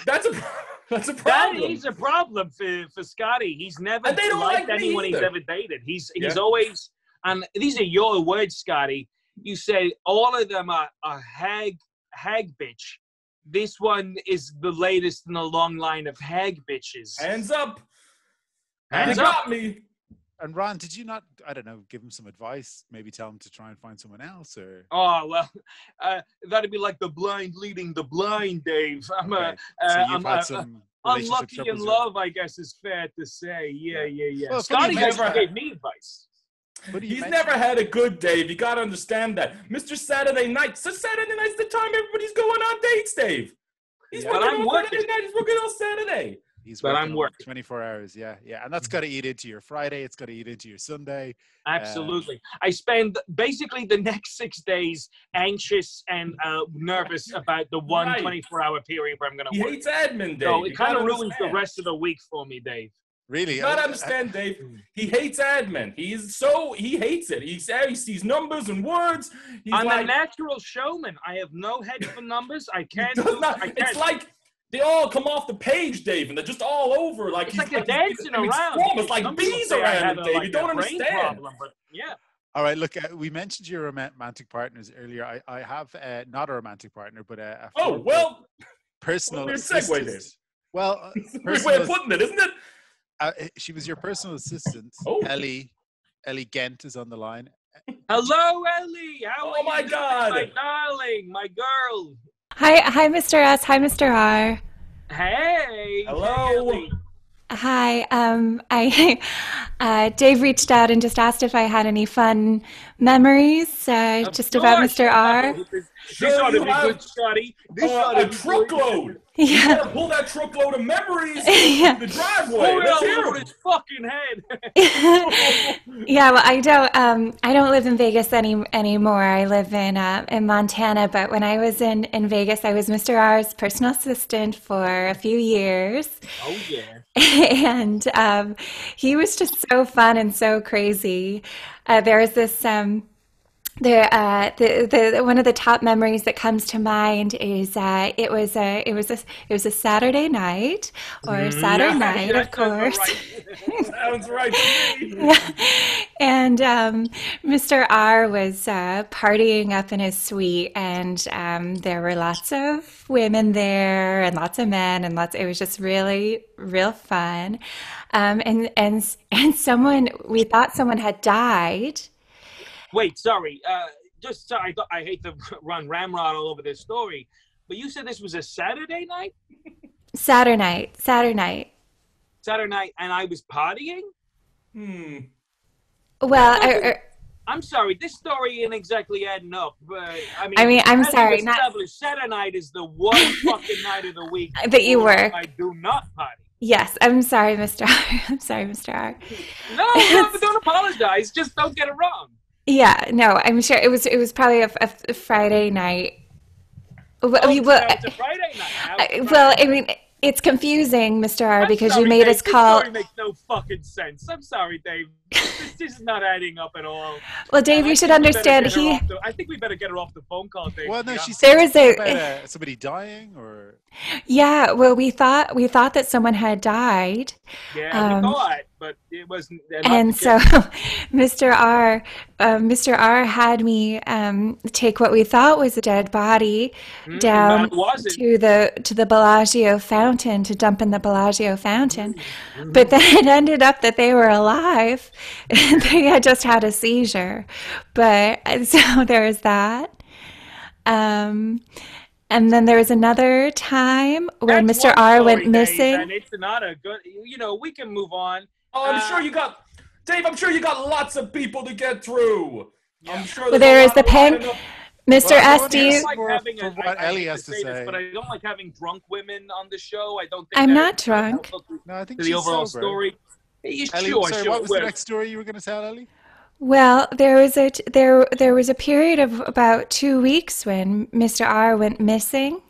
That's a problem. That is a problem for Scotty. He's never liked anyone he's ever dated. He's always, and these are your words, Scotty. You say all of them are hag bitch. This one is the latest in a long line of hag bitches. Hands up. Hands up. Got me. And Ron, did you not, I don't know, give him some advice? Maybe tell him to try and find someone else? Or Oh, well, that'd be like the blind leading the blind, Dave. I'm unlucky in love, I guess is fair to say. Yeah. Well, Scotty never gave me advice. He's never had a good Dave. You got to understand that. Mr. Saturday Night. So Saturday night's the time everybody's going on dates, Dave. He's working on Saturday night. He's working on Saturday. I'm working 24 hours. Yeah. And that's got to eat into your Friday. It's got to eat into your Sunday. Absolutely. I spend basically the next 6 days anxious and nervous about the 24-hour period where I'm going to work. He hates admin, Dave. So it kind of ruins the rest of the week for me, Dave. Really? You gotta understand, Dave. He hates admin. He hates it. He sees numbers and words. I'm a natural showman. I have no head for numbers. I can't. It's like they all come off the page, Dave, and they're just all over. It's like they're dancing around. It's like bees around him, Dave. You don't understand. Problem, but yeah. All right, look, we mentioned your romantic partners earlier. I have not a romantic partner, but a personal assistant. Segue, well, weird way of putting it, isn't it? She was your personal assistant. Ellie Gent is on the line. Hello, Ellie. How are you? Oh my God, my darling, my girl. Hi, Mr. S. Hi, Mr. R. Hey. Hello. Hi. Dave reached out and just asked if I had any fun memories, just about Mr. R. This ought to be good, Scotty. This ought to A be truckload. Yeah. You gotta pull that truckload of memories Yeah. in the driveway. Pull it Let's out hear over 'em. his fucking head. Yeah, well, I don't live in Vegas anymore. I live in Montana. But when I was in Vegas, I was Mr. R's personal assistant for a few years. Oh yeah. And he was just so fun and so crazy. There was this the one of the top memories that comes to mind is it was a Saturday night or Saturday night, of course. Sounds right to me. Yeah. And Mr. R was partying up in his suite, and there were lots of women there and lots of men, and it was just really real fun. And we thought someone had died. Wait, sorry. Just sorry. I hate to run ramrod all over this story, but you said this was a Saturday night. Saturday night. Saturday night, and I was partying. Well, I'm sorry. This story ain't exactly adding up. But I mean, I'm as sorry, you not established, Saturday night is the one fucking night of the week that you where work. I do not party. Yes, I'm sorry, Mr. R. I'm sorry, Mr. R. No, don't apologize. Just don't get it wrong. Yeah, no, I'm sure it was probably a Friday night. Well, Oh, so it's a Friday night. well, I mean, it's confusing, Mr. R, I'm because sorry, you made Dave. us call. This story makes no fucking sense. I'm sorry, Dave. This is not adding up at all. Well, Dave, you should understand. I think we better get her off the phone call, Dave. Well, no, she There said was about somebody dying, or Yeah, well, we thought that someone had died. Yeah, we thought, but it wasn't. And so Mr. R had me take what we thought was a dead body down to the Bellagio fountain to dump in the Bellagio fountain. But then it ended up that they were alive. They had just had a seizure. But so there was that. And then there was another time when That's Mr. one R story, went Dave, missing. and it's not a good. We can move on. Oh, I'm sure you got, Dave. I'm sure you got lots of people to get through. I'm sure. Well, there is the pen. lining up. Mr. Well, Estes. for what Ellie has to say. But I don't like having drunk women on the show. I don't think I'm that not it's drunk. helpful no, I think to the she's overall sober. story. Ellie, Sure. what was the well, next story you were going to tell, Ellie? Well, there was a period of about 2 weeks when Mr. R went missing.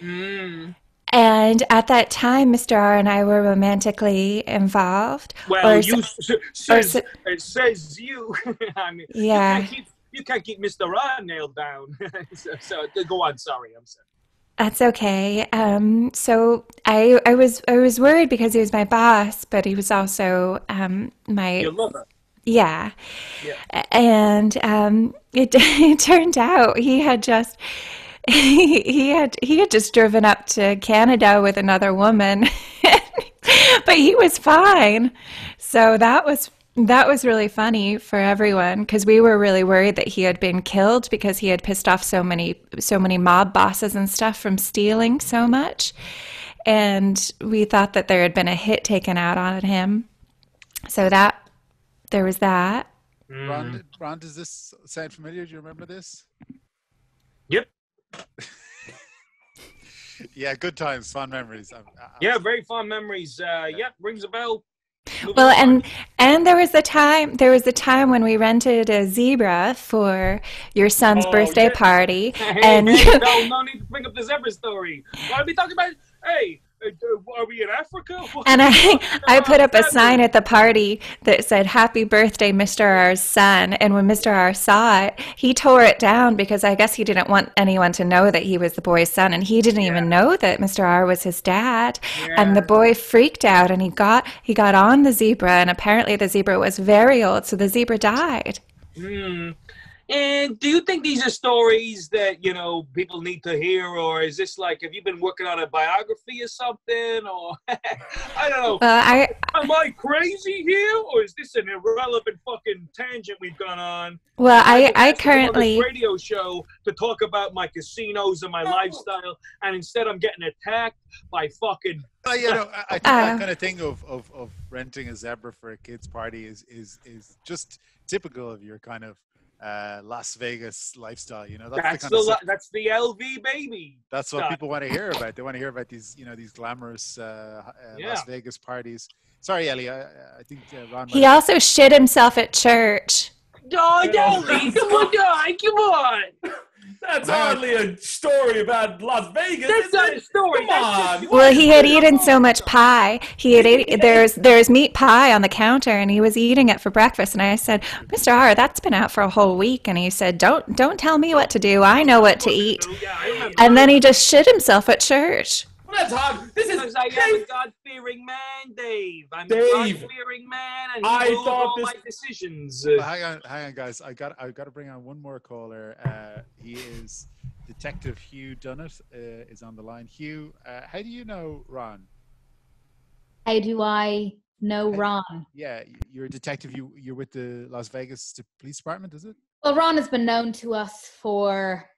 And at that time, Mr. R and I were romantically involved. Well, it says you. I mean, Yeah. you can't keep Mr. R nailed down. so go on. Sorry, I'm sorry. That's okay. So I was worried because he was my boss, but he was also my Your lover. yeah. Yeah. And it turned out he had just he had just driven up to Canada with another woman, but he was fine. So that was really funny for everyone because we were really worried that he had been killed because he had pissed off so many mob bosses and stuff from stealing so much, and we thought that there had been a hit taken out on him. So there was that. Ron, does this sound familiar? Do you remember this? Yep. Yeah, good times, fun memories. Yeah, very fond memories. Yep, rings a bell. Well, and there was the time when we rented a zebra for your son's birthday party, and no need to bring up the zebra story. Why are we talking about? Hey, are we in Africa? and I put up a sign at the party that said "Happy Birthday, Mr. R's son." And when Mr. R saw it, he tore it down because I guess he didn't want anyone to know that he was the boy's son, and he didn't even know that Mr. R was his dad. Yeah. And the boy freaked out, and he got on the zebra, and apparently the zebra was very old, so the zebra died. And do you think these are stories that, you know, people need to hear? Or is this like, have you been working on a biography or something? Or, I don't know. Am I crazy here? Or is this an irrelevant fucking tangent we've gone on? Well, I On currently... this radio show to talk about my casinos and my lifestyle. And instead I'm getting attacked by fucking... You know, I think that kind of thing of renting a zebra for a kid's party is just typical of your kind of Las Vegas lifestyle. You know, that's the LV baby. That's what people want to hear about. They want to hear about these, you know, these glamorous Las Vegas parties. Sorry, Ellie. I think Ron. He also shit himself at church. Oh, Ellie, come on. That's hardly a story about Las Vegas. That's not a story. Come on. Well, he had eaten so much pie. There's meat pie on the counter, and he was eating it for breakfast. And I said, "Mr. R, that's been out for a whole week." And he said, "Don't tell me what to do. I know what to eat." And then he just shit himself at church. Well, that's hard. This is because I am a God-fearing man, Dave. I'm a God-fearing man, and he rules all my decisions. Hang on, guys. I got to bring on one more caller. He is Detective Hugh Dunnett. Is on the line. Hugh, how do you know Ron? How do I know Ron? Yeah, you're a detective. You're with the Las Vegas Police Department, is it? Well, Ron has been known to us for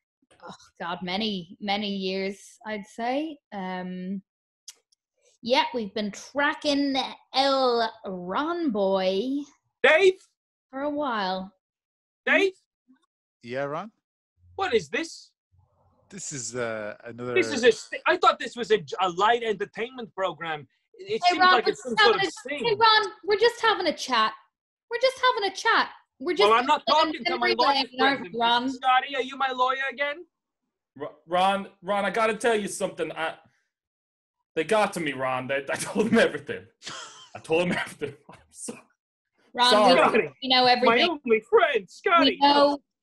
many years, I'd say. Yeah, we've been tracking El Ron boy, Dave, for a while. Dave? Yeah, Ron? What is this? This is another... I thought this was a light entertainment program. It seems Ron, like it's some sort of thing. Hey, Ron, we're just having a chat. Well, I'm not talking to my lawyer friend. Ron. Scotty, are you my lawyer again? Ron, I gotta tell you something. They got to me, Ron. I told them everything. I'm sorry. Ron, sorry. we know everything. My only friend, Scotty.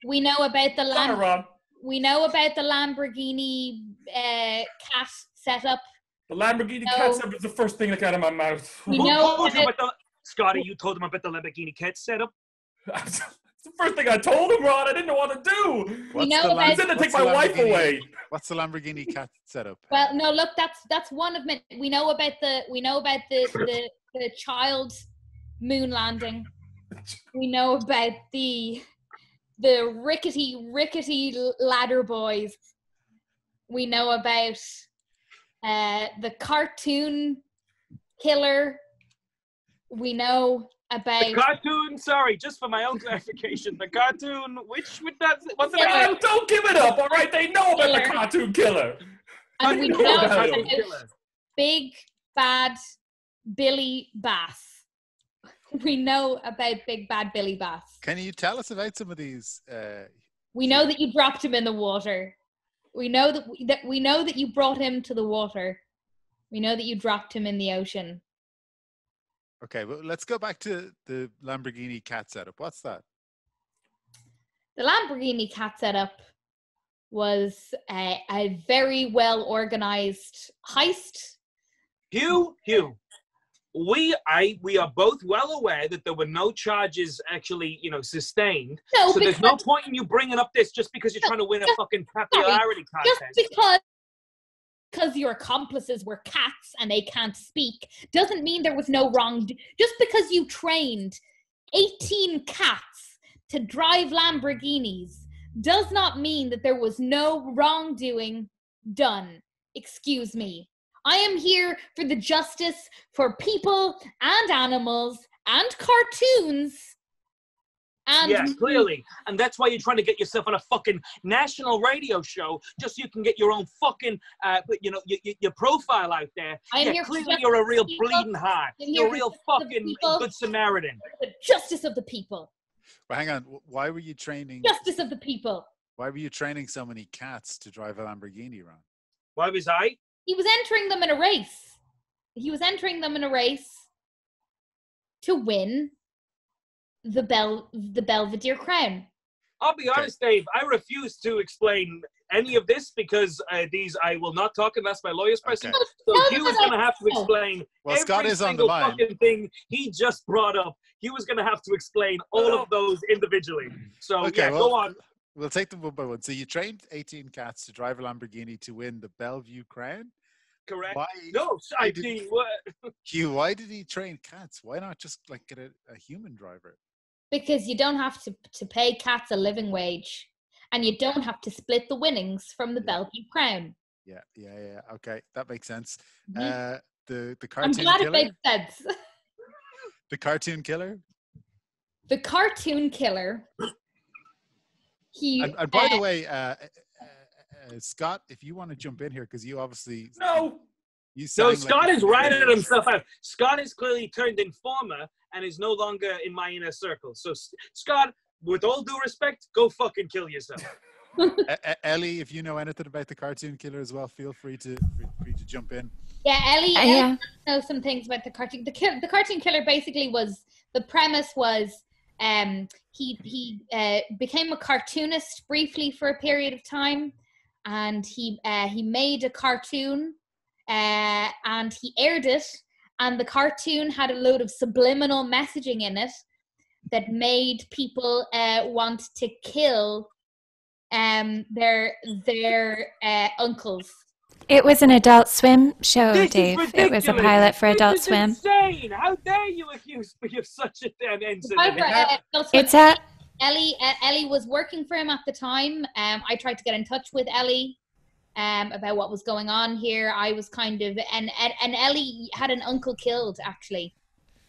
We know about the Ron. We know about the Lamborghini cat setup. The Lamborghini cat setup is the first thing that got out of my mouth. Scotty, you told him about the Lamborghini cat setup? It's the first thing I told him, Ron. I didn't know what to do. He said to take my wife away. What's the Lamborghini cat setup? Well, no, look, that's one of many. We know about the child moon landing. We know about the rickety ladder boys. We know about the cartoon killer. We know about the cartoon. Sorry, just for my own clarification, the cartoon. What's the name? Don't give it up. All right, they know about the cartoon killer. And we know about Big Bad Billy Bass. We know about Big Bad Billy Bass. Can you tell us about some of these? We know that you dropped him in the water. We know that you brought him to the water. We know that you dropped him in the ocean. Okay, well, let's go back to the Lamborghini cat setup. What's that? The Lamborghini cat setup was a very well organized heist. Hugh, we are both well aware that there were no charges actually, sustained. No, so there's no point in you bringing up this just because you're trying to win a fucking popularity contest. Just because your accomplices were cats and they can't speak doesn't mean there was no wrong. Just because you trained 18 cats to drive Lamborghinis does not mean that there was no wrongdoing done. Excuse me. I am here for the justice for people and animals and cartoons. And yes, clearly. And that's why you're trying to get yourself on a fucking national radio show just so you can get your own fucking, your profile out there. Clearly you're a real bleeding heart. You're a real fucking good Samaritan. The justice of the people. Well, hang on. Why were you training? Justice of the people. Why were you training so many cats to drive a Lamborghini around? Why was I? He was entering them in a race. To win the Belvedere crown. I'll be honest, Dave. I refuse to explain any of this because these I will not talk unless my lawyer's present. Okay. So No, Hugh no, is going to no. have to explain Well, Scott every is on the single line. fucking thing he just brought up. Hugh is going to have to explain all of those individually. So Okay, yeah, well, go on. We'll take them one by one. So you trained 18 cats to drive a Lamborghini to win the Bellevue Crown. Correct. Why? No, why I did- mean, what? Hugh, why did he train cats? Why not just like get a human driver? Because you don't have to pay cats a living wage, and you don't have to split the winnings from the Yeah. Bellevue Crown. Yeah. Okay, that makes sense. Mhm. The I'm cartoon glad it killer. makes sense. The cartoon killer. The cartoon killer. He And by the way, Scott, if you want to jump in here, because you obviously No. you No, sang Scott like is writing himself out. Scott is clearly turned informer and is no longer in my inner circle. So, Scott, with all due respect, go fucking kill yourself. Ellie, if you know anything about the cartoon killer as well, feel free to jump in. Yeah, Ellie Yeah. knows some things about the cartoon. The cartoon killer basically was, the premise was he became a cartoonist briefly for a period of time, and he made a cartoon and he aired it, and the cartoon had a load of subliminal messaging in it that made people want to kill their uncles. It was an Adult Swim show, This is Dave. It was a ridiculous. pilot for Adult This is Swim. insane. How dare you accuse me of such an incident? It's a Ellie was working for him at the time. I tried to get in touch with Ellie about what was going on here. I was kind of and Ellie had an uncle killed actually.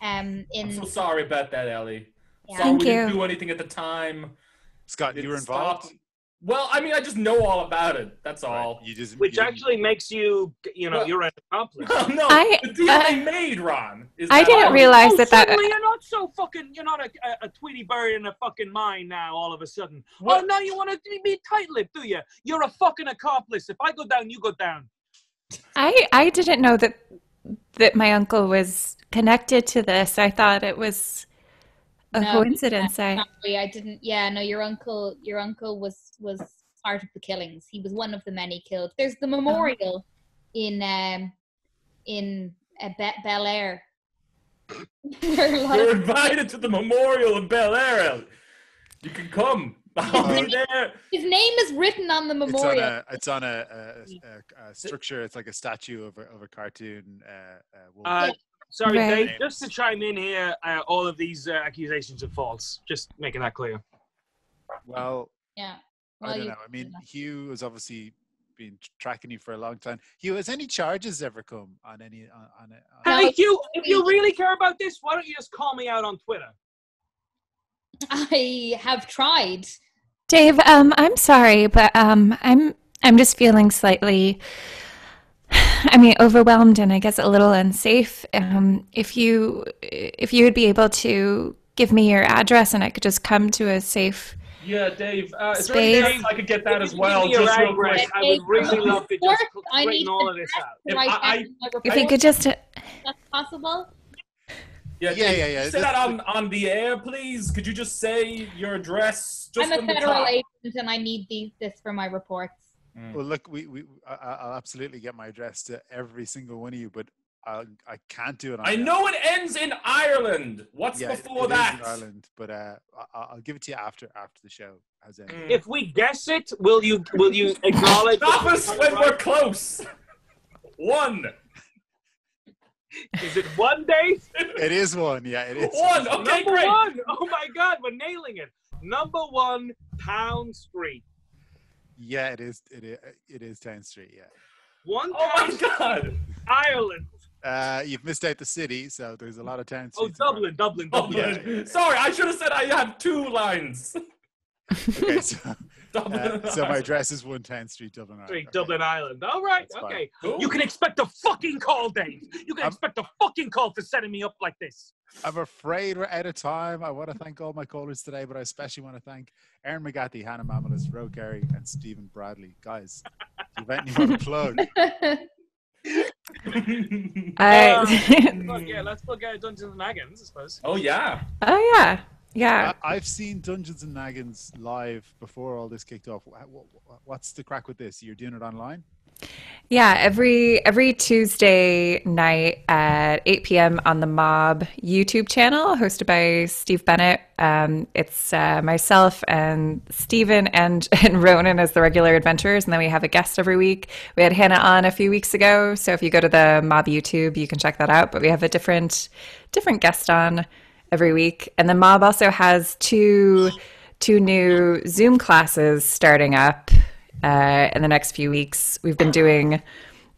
I'm so sorry about that, Ellie. Yeah. Sorry Thank we didn't you. do anything at the time. Scott, you were It involved. stopped. Well, I mean, I just know all about it. That's all. Right, you just Which you- actually makes you, Well- you're an accomplice. Well, no, I- the deal they made, Ron. Is I that didn't all. realize that Suddenly you're not so fucking, you're not a Tweety bird in a fucking mine now all of a sudden. What? Oh, now you want to be tight-lipped, do you? You're a fucking accomplice. If I go down, you go down. I didn't know that my uncle was connected to this. I thought it was a No, coincidence. Sorry, I didn't. Yeah, no, your uncle was part of the killings. He was one of the many killed. There's the memorial in Bel Air. You're invited to the memorial in Bel Air, Ellie. You can come. I'll be there. His name is written on the memorial. It's on a structure. It's like a statue of a cartoon. Wolf. Sorry, Right. Dave, just to chime in here, all of these accusations are false. Just making that clear. Well, Yeah. I don't know. I mean, Hugh has obviously been tracking you for a long time. Hugh, has any charges ever come on any on it? No. Hey, Hugh, if you really care about this, why don't you just call me out on Twitter? I have tried. Dave, I'm sorry, but I'm just feeling slightly, overwhelmed and I guess a little unsafe. If you would be able to give me your address and I could just come to a safe. Yeah, Dave. Is there any Space. chance I could get that If as you well, give me your just real address, quick? I would really love to just I need straighten all the of this out. If Right I- now, my If report. you could just, That's possible. Yeah. Just say that on the air, please. Could you just say your address? Just I'm a on the federal top? agent and I need this for my reports. Well, look, I'll absolutely get my address to every single one of you, but I can't do it. I know it ends in Ireland. What's Yeah, before it is that? in Ireland, but I'll give it to you after the show. As in, If we guess it, will you acknowledge? Stop us when we're close. One. Is it one, Dave? it is one. Yeah, it is One. Okay, Number great. one. Oh my God, we're nailing it. Number 1, Pound Street. Yeah, it is. It is Town Street. Yeah. 1 Oh Pound my Street, God. Ireland. You've missed out the city, so there's a lot of town Oh, streets. in Dublin. Dublin. Yeah. Sorry, I should have said I have 2 lines. Okay, so Dublin. my address is 1 Town Street, Dublin. Ireland. Street, Okay. Dublin, Ireland. All right, That's fine. okay. Cool. You can expect a fucking call, Dave. You can expect a fucking call for setting me up like this. I'm afraid we're out of time. I want to thank all my callers today, but I especially want to thank Aaron McGathy, Hannah Mamalis, Ro Carey, and Stephen Bradley. Guys, do you have anything to plug? I, Let's plug Dungeons and Dragons, I suppose. Oh, yeah. oh Yeah. I've seen Dungeons and Naggins live before all this kicked off. What's the crack with this? You're doing it online? Yeah, every Tuesday night at 8 p.m. on the Mob YouTube channel, hosted by Steve Bennett. It's myself and Steven and Ronan as the regular adventurers, and then we have a guest every week. We had Hannah on a few weeks ago, so if you go to the Mob YouTube, you can check that out. But we have a different guest on every week, and the Mob also has two new Zoom classes starting up in the next few weeks. We've been doing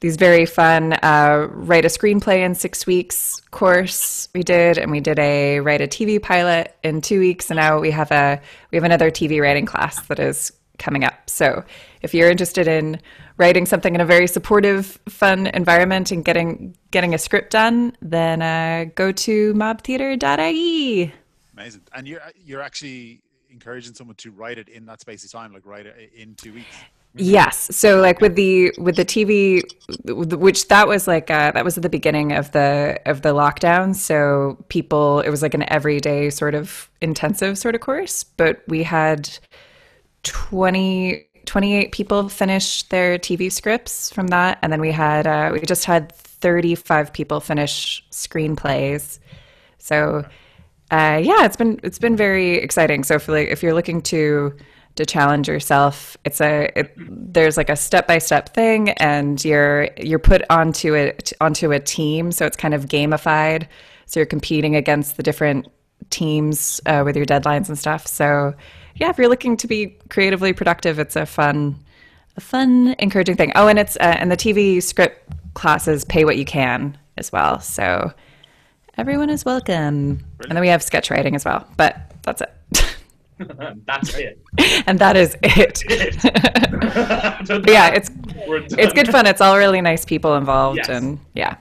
these very fun write a screenplay in 6 weeks course we did, and we did a write a TV pilot in 2 weeks, and now we have another TV writing class that is coming up. So if you're interested in writing something in a very supportive, fun environment and getting a script done, then go to mobtheater.ie. Amazing. And you're actually encouraging someone to write it in that space of time, like write it in 2 weeks. Yes. So like with the TV, which that was that was at the beginning of the lockdown. So it was like an everyday sort of intensive sort of course, but we had 28 people finish their TV scripts from that. And then we just had 35 people finish screenplays. So it's been very exciting. So if you're looking to challenge yourself, there's like a step-by-step thing, and you're put onto a team. So it's kind of gamified. So you're competing against the different teams with your deadlines and stuff. So yeah, if you're looking to be creatively productive, it's a fun, encouraging thing. Oh, and it's and the TV script classes pay what you can as well. So everyone is welcome. Brilliant. And then we have sketch writing as well, but that's it. That's it. And that is it. Yeah, it's good fun. It's all really nice people involved. Yes. And yeah.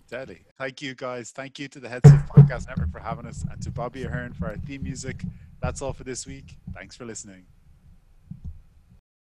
Deadly. Thank you guys. Thank you to the Heads of Podcast Network for having us, and to Bobby Ahern for our theme music. That's all for this week. Thanks for listening.